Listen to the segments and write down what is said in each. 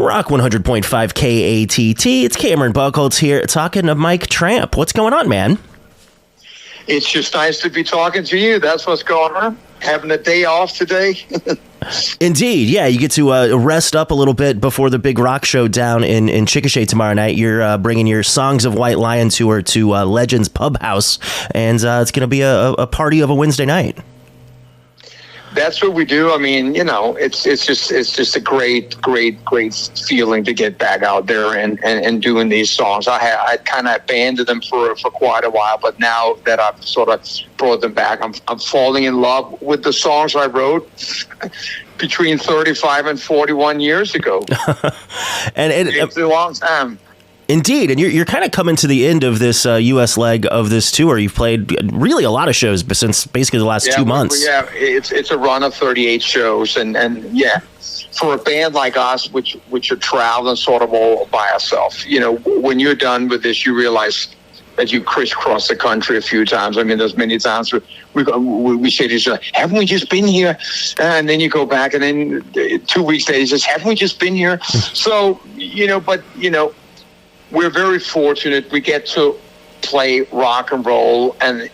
Rock 100.5 KATT. It's Cameron Buckholz here talking to Mike Tramp. What's going on, man? It's just nice to be talking to you. That's what's going on. Having a day off today. Indeed, yeah. You get to rest up a little bit before the big rock show down in Chickasha tomorrow night. You're bringing your Songs of White Lion tour to Legends Pub House, and it's going to be a party of a Wednesday night. That's what we do. I mean, you know, it's just a great feeling to get back out there and doing these songs. I kind of abandoned them for quite a while, but now that I've sort of brought them back, I'm falling in love with the songs I wrote between 35 and 41 years ago. and it's a long time. Indeed, and you're kind of coming to the end of this U.S. leg of this tour. You've played really a lot of shows since basically the last 2 months. Yeah, it's a run of 38 shows, and yeah, for a band like us, which are traveling sort of all by ourselves, you know, when you're done with this, you realize that you crisscross the country a few times. I mean, there's many times we say to each other, haven't we just been here? And then you go back, and then 2 weeks later, you says, haven't we just been here? So, we're very fortunate. We get to play rock and roll and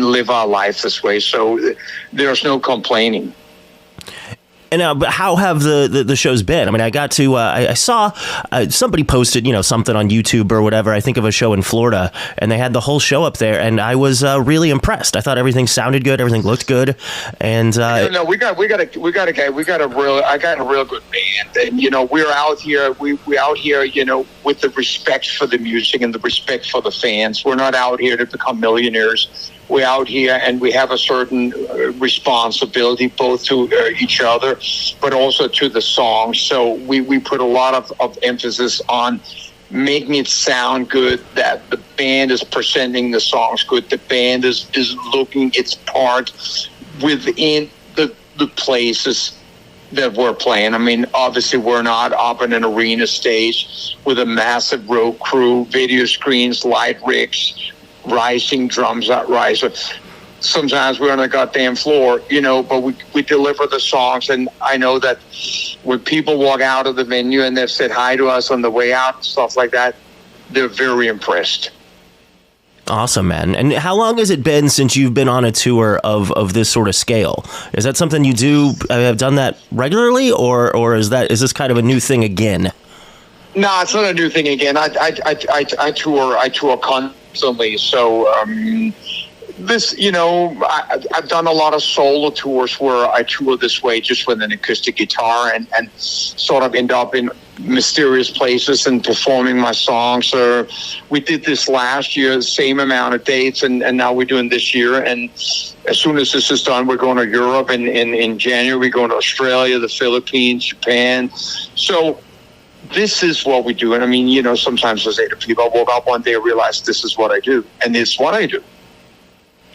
live our life this way. So there's no complaining. And but how have the shows been? I mean, I got to I saw somebody posted something on YouTube or whatever. I think of a show in Florida, and they had the whole show up there, and I was really impressed. I thought everything sounded good, everything looked good, and I got a real good band, and we're out here we out here with the respect for the music and the respect for the fans. We're not out here to become millionaires. We're out here and we have a certain responsibility both to each other, but also to the songs. So we put a lot of emphasis on making it sound good, that the band is presenting the songs good, the band is looking its part within the places that we're playing. I mean, obviously we're not up in an arena stage with a massive road crew, video screens, light rigs, rising drums that rise. Sometimes we're on the goddamn floor, but we deliver the songs. And I know that when people walk out of the venue and they've said hi to us on the way out and stuff like that, they're very impressed. Awesome, man. And how long has it been since you've been on a tour of this sort of scale? Is that something you do have done that regularly, or is this kind of a new thing again? No, it's not a new thing again. I tour constantly. So I've done a lot of solo tours where I tour this way just with an acoustic guitar and sort of end up in mysterious places and performing my songs. We did this last year, same amount of dates, and now we're doing this year. And as soon as this is done, we're going to Europe, and in January we're going to Australia, the Philippines, Japan. So this is what we do. And I mean, sometimes I say to people, I woke up one day and realized this is what I do. And it's what I do.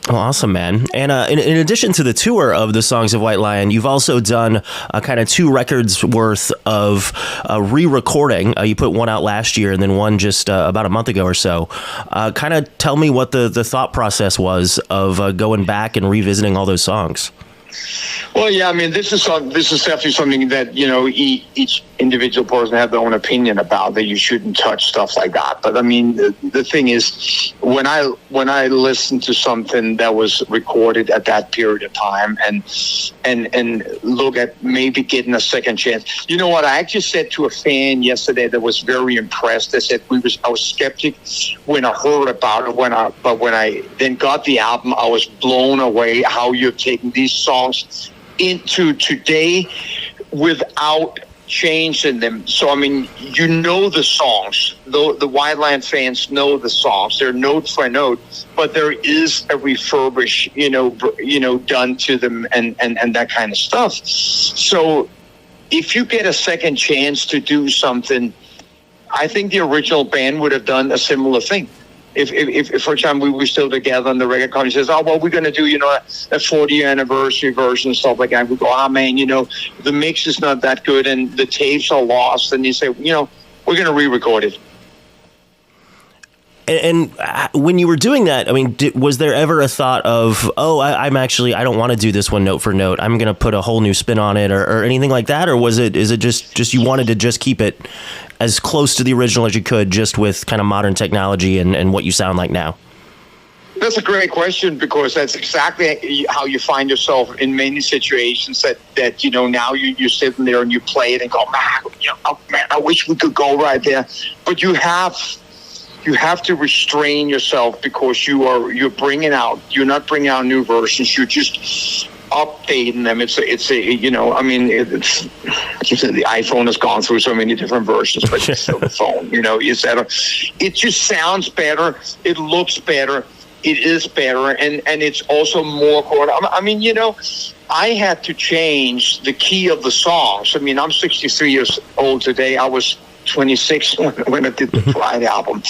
Oh, awesome, man. And in addition to the tour of the Songs of White Lion, you've also done kind of 2 records worth of re-recording. You put one out last year and then one just about a month ago or so. Kind of tell me what the thought process was of going back and revisiting all those songs. Well, yeah, I mean, this is definitely something that, each individual person have their own opinion about, that you shouldn't touch stuff like that. But I mean, the thing is, when I listen to something that was recorded at that period of time and look at maybe getting a second chance, you know what? I actually said to a fan yesterday that was very impressed. I said I was skeptic when I heard about it, but when I then got the album, I was blown away how you're taking these songs into today without changing them. So I mean, the songs. The White Lion fans know the songs. They're note for note, but there is a refurbish, done to them and that kind of stuff. So if you get a second chance to do something, I think the original band would have done a similar thing. If for example, we were still together and the record company says, oh, well, we're going to do, a 40-year anniversary version and stuff like that. We go, man, the mix is not that good and the tapes are lost. And you say, we're going to re-record it. And when you were doing that, I mean, was there ever a thought of, I don't want to do this one note for note. I'm going to put a whole new spin on it or anything like that? Or is it just you wanted to just keep it as close to the original as you could, just with kind of modern technology and what you sound like now? That's a great question, because that's exactly how you find yourself in many situations that now you're sitting there and you play it and go, man, I wish we could go right there. But you have to restrain yourself, because you're not bringing out new versions. You're just updating them. It's the iPhone has gone through so many different versions, but it's still the phone, it just sounds better. It looks better. It is better, and it's also more I had to change the key of the songs. I mean, I'm 63 years old today. I was 26 when I did the Pride album.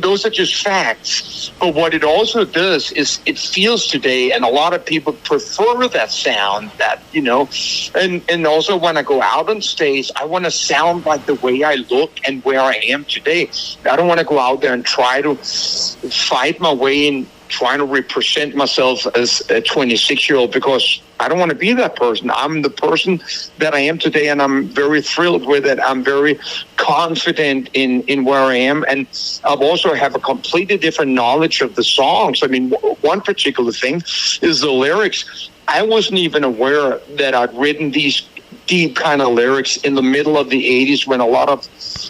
Those are just facts. But what it also does is it feels today, and a lot of people prefer that sound, and also when I go out on stage, I want to sound like the way I look and where I am today. I don't want to go out there and try to fight my way in trying to represent myself as a 26-year-old, because I don't want to be that person. I'm the person that I am today, and I'm very thrilled with it. I'm very confident in where I am, and I also have a completely different knowledge of the songs. I mean, one particular thing is the lyrics. I wasn't even aware that I'd written these deep kind of lyrics in the middle of the 80s, when a lot of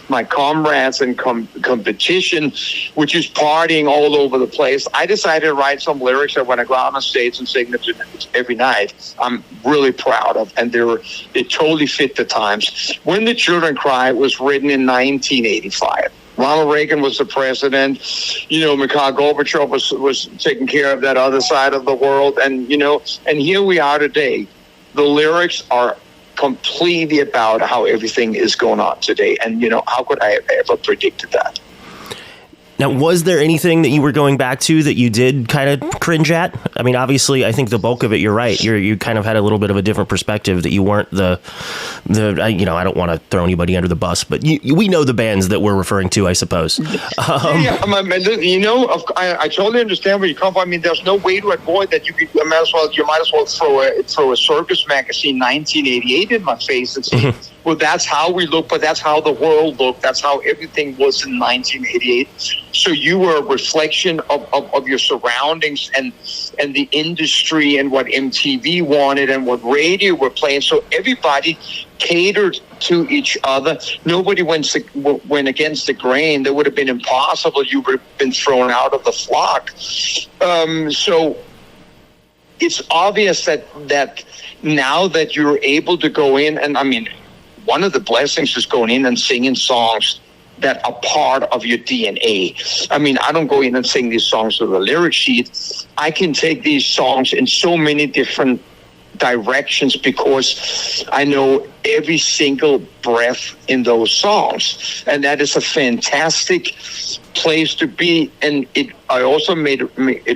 my comrades and competition, which is partying all over the place, I decided to write some lyrics that when I go out on stage and sing them every night, I'm really proud of, and they totally fit the times. When the Children Cry was written in 1985. Ronald Reagan was the president. Mikhail Gorbachev was taking care of that other side of the world, and here we are today. The lyrics are completely about how everything is going on today. And, how could I have ever predicted that? Now, was there anything that you were going back to that you did kind of cringe at? I mean, obviously, I think the bulk of it, you're right. You kind of had a little bit of a different perspective, that you weren't the I don't want to throw anybody under the bus, but we know the bands that we're referring to, I suppose. I totally understand where you come from. I mean, there's no way to avoid that. You might as well throw a Circus magazine 1988 in my face and say, well, that's how we look, but that's how the world looked. That's how everything was in 1988. So you were a reflection of your surroundings and the industry and what MTV wanted and what radio were playing. So everybody catered to each other. Nobody went against the grain. That would have been impossible. You would have been thrown out of the flock. So it's obvious that now that you're able to go in, and I mean, one of the blessings is going in and singing songs that are part of your DNA. I mean, I don't go in and sing these songs with a lyric sheet. I can take these songs in so many different directions, because I know every single breath in those songs, and that is a fantastic place to be. And it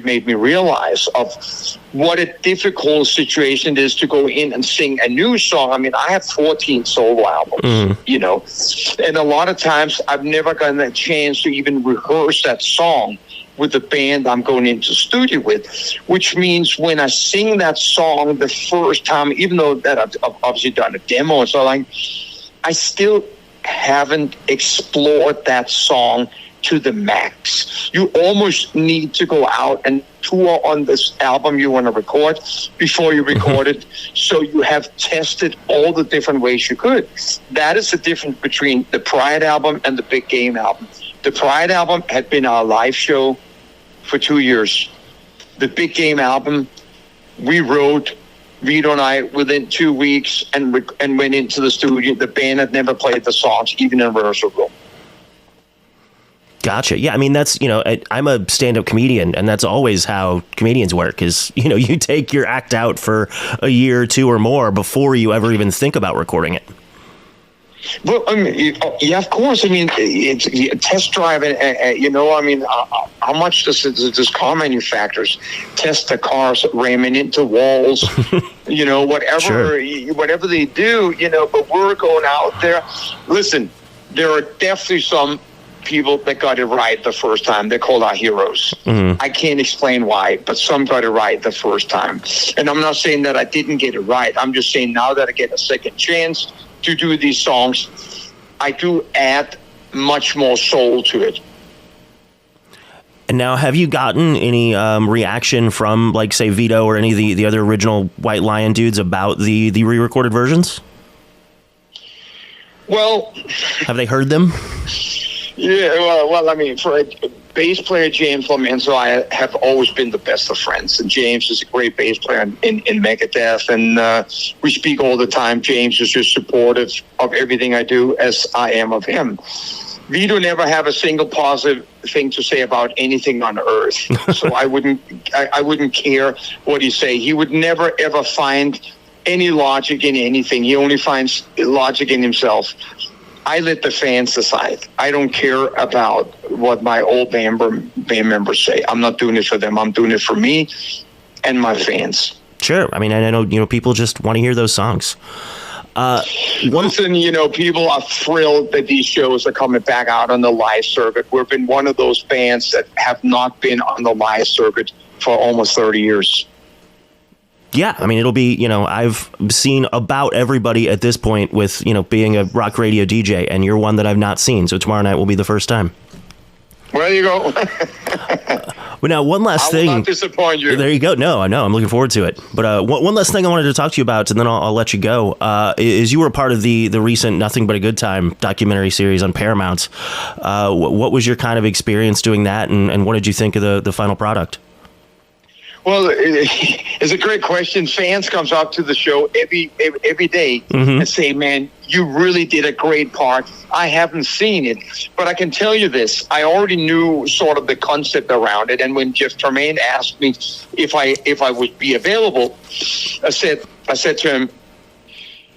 made me realize of what a difficult situation it is to go in and sing a new song. I mean, I have 14 solo albums, and a lot of times I've never gotten a chance to even rehearse that song with the band I'm going into studio with, which means when I sing that song the first time, even though that I've obviously done a demo and so like, I still haven't explored that song to the max. You almost need to go out and tour on this album you want to record before you record it, so you have tested all the different ways you could. That is the difference between the Pride album and the Big Game album. The Pride album had been our live show for 2 years. The Big Game album, we wrote, Vito and I, within 2 weeks, and went into the studio. The band had never played the songs, even in rehearsal room. Gotcha. Yeah, I mean, that's, I'm a stand-up comedian, and that's always how comedians work is, you take your act out for a year or two or more before you ever even think about recording it. Well, I mean, yeah, of course. I mean, it's a test drive, how much does car manufacturers test the cars, ramming into walls, whatever, sure, whatever they do, but we're going out there. Listen, there are definitely some people that got it right the first time. They're called our heroes. I can't explain why, but some got it right the first time. And I'm not saying that I didn't get it right. I'm just saying now that I get a second chance to do these songs, I do add much more soul to it. And now, have you gotten any reaction from, like, say, Vito or any of the other original White Lion dudes about the re-recorded versions? Well, have they heard them? Yeah, well, I mean, for a bass player, James Flamenco, I have always been the best of friends. And James is a great bass player in Megadeth, and we speak all the time. James is just supportive of everything I do, as I am of him. Vito never have a single positive thing to say about anything on earth, so I wouldn't care what he say. He would never ever find any logic in anything. He only finds logic in himself. I let the fans decide. I don't care about what my old band members say. I'm not doing it for them. I'm doing it for me and my fans. Sure. I mean, I know people just want to hear those songs. Listen, people are thrilled that these shows are coming back out on the live circuit. We've been one of those bands that have not been on the live circuit for almost 30 years. Yeah, I mean, it'll be, I've seen about everybody at this point with, being a rock radio DJ, and you're one that I've not seen. So tomorrow night will be the first time. Well, there you go. Well, now, one last thing. I will not disappoint you. There you go. No, I know. I'm looking forward to it. But one last thing I wanted to talk to you about, and then I'll let you go, is you were part of the recent Nothing But a Good Time documentary series on Paramount. What was your kind of experience doing that, and what did you think of the final product? Well, it's a great question. Fans comes up to the show every day and say, man, you really did a great part. I haven't seen it, but I can tell you this. I already knew sort of the concept around it. And when Jeff Tremaine asked me if I would be available, I said to him,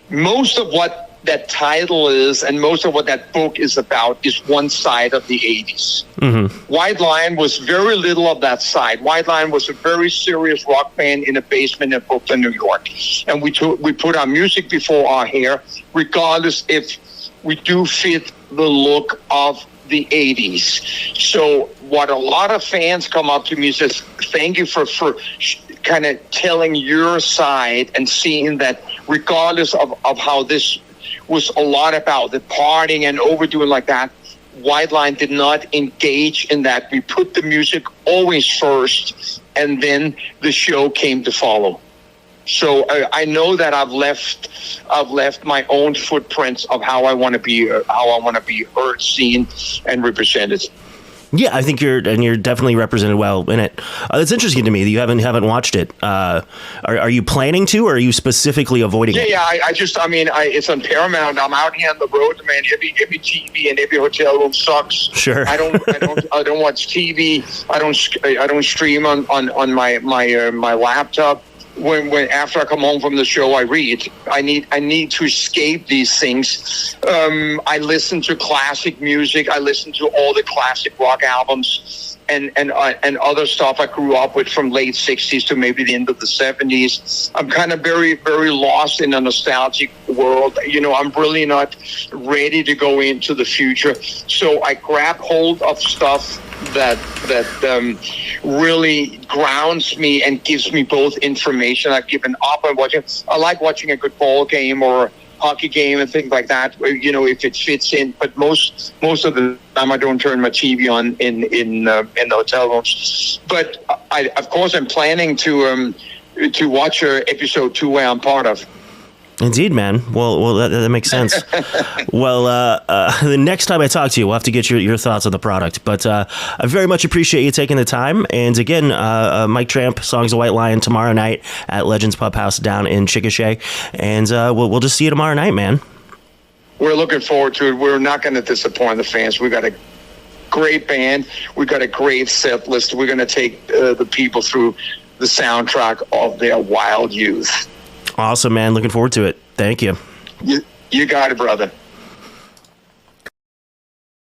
most of what that title is and most of what that book is about is one side of the 80s. White Lion was very little of that side. White Lion was a very serious rock band in a basement in Brooklyn, New York. And we put our music before our hair, regardless if we do fit the look of the 80s. So what a lot of fans come up to me and says, thank you for kind of telling your side and seeing that regardless of how this was a lot about the partying and overdoing like that, White Line did not engage in that. We put the music always first, and then the show came to follow. So I know that I've left my own footprints of how I want to be heard, seen, and represented. Yeah, I think you're definitely represented well in it. It's interesting to me that you haven't watched it. Are you planning to, or are you specifically avoiding it? Yeah, it's on Paramount. I'm out here on the road, man. Every TV and every hotel room sucks. Sure. I don't watch TV. I don't stream on my laptop. When after I come home from the show, I read. I need to escape these things. I listen to classic music. I listen to all the classic rock albums and other stuff I grew up with from late 60s to maybe the end of the 70s. I'm kind of very, very lost in a nostalgic world. I'm really not ready to go into the future. So I grab hold of stuff that really grounds me and gives me both information. I've given up on watching. I like watching a good ball game or hockey game and things like that, if it fits in. But most of the time, I don't turn my TV on in the hotel rooms. But of course, I'm planning to watch episode 2 where I'm part of. Indeed, man. Well, that makes sense. Well, the next time I talk to you, we'll have to get your thoughts on the product. But I very much appreciate you taking the time. And again, Mike Tramp, Songs of White Lion, tomorrow night at Legends Pub House down in Chickasha. And we'll just see you tomorrow night, man. We're looking forward to it. We're not going to disappoint the fans. We got a great band. We got a great set list. We're going to take the people through the soundtrack of their wild youth. Awesome, man. Looking forward to it. Thank you. You got it, brother.